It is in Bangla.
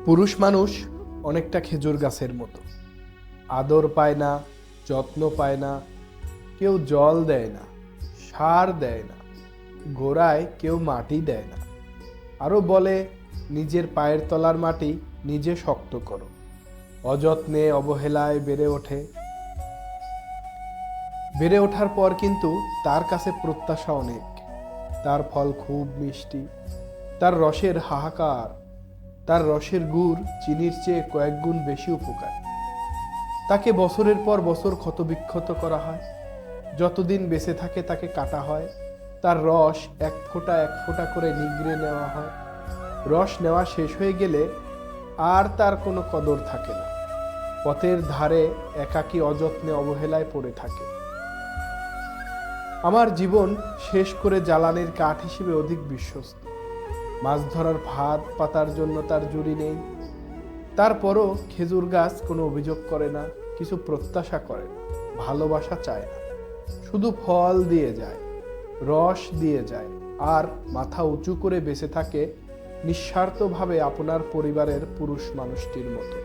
পুরুষ মানুষ অনেকটা খেজুর গাছের মতো, আদর পায় না, যত্ন পায় না, কেউ জল দেয় না, সার দেয় না, গোড়ায় কেউ মাটি দেয় না। আরও বলে নিজের পায়ের তলার মাটি নিজে শক্ত করো। অযত্নে অবহেলায় বেড়ে ওঠার পর কিন্তু তার কাছে প্রত্যাশা অনেক। তার ফল খুব মিষ্টি, তার রসের হাহাকার, তার রসের গুড় চিনির চেয়ে কয়েক গুণ বেশি উপকার। তাকে বছরের পর বছর ক্ষতবিক্ষত করা হয়, যতদিন বেঁচে থাকে তাকে কাটা হয়, তার রস এক ফোঁটা করে নিগড়ে নেওয়া হয়। রস নেওয়া শেষ হয়ে গেলে আর তার কোনো কদর থাকে না, পথের ধারে একাকী অযত্নে অবহেলায় পড়ে থাকে। আমার জীবন শেষ করে জ্বালানির কাঠ হিসেবে অধিক বিশ্বস্ত। মাছ ধরার ভাত পাতার জন্য তার জুড়ি নেই, তারপরও খেজুর গাছ কোনো অভিযোগ করে না, কিছু প্রত্যাশা করে না, ভালোবাসা চায় না, শুধু ফল দিয়ে যায়, রস দিয়ে যায়, আর মাথা উঁচু করে বেঁচে থাকে নিঃস্বার্থভাবে আপনার পরিবারের পুরুষ মানুষটির মতো।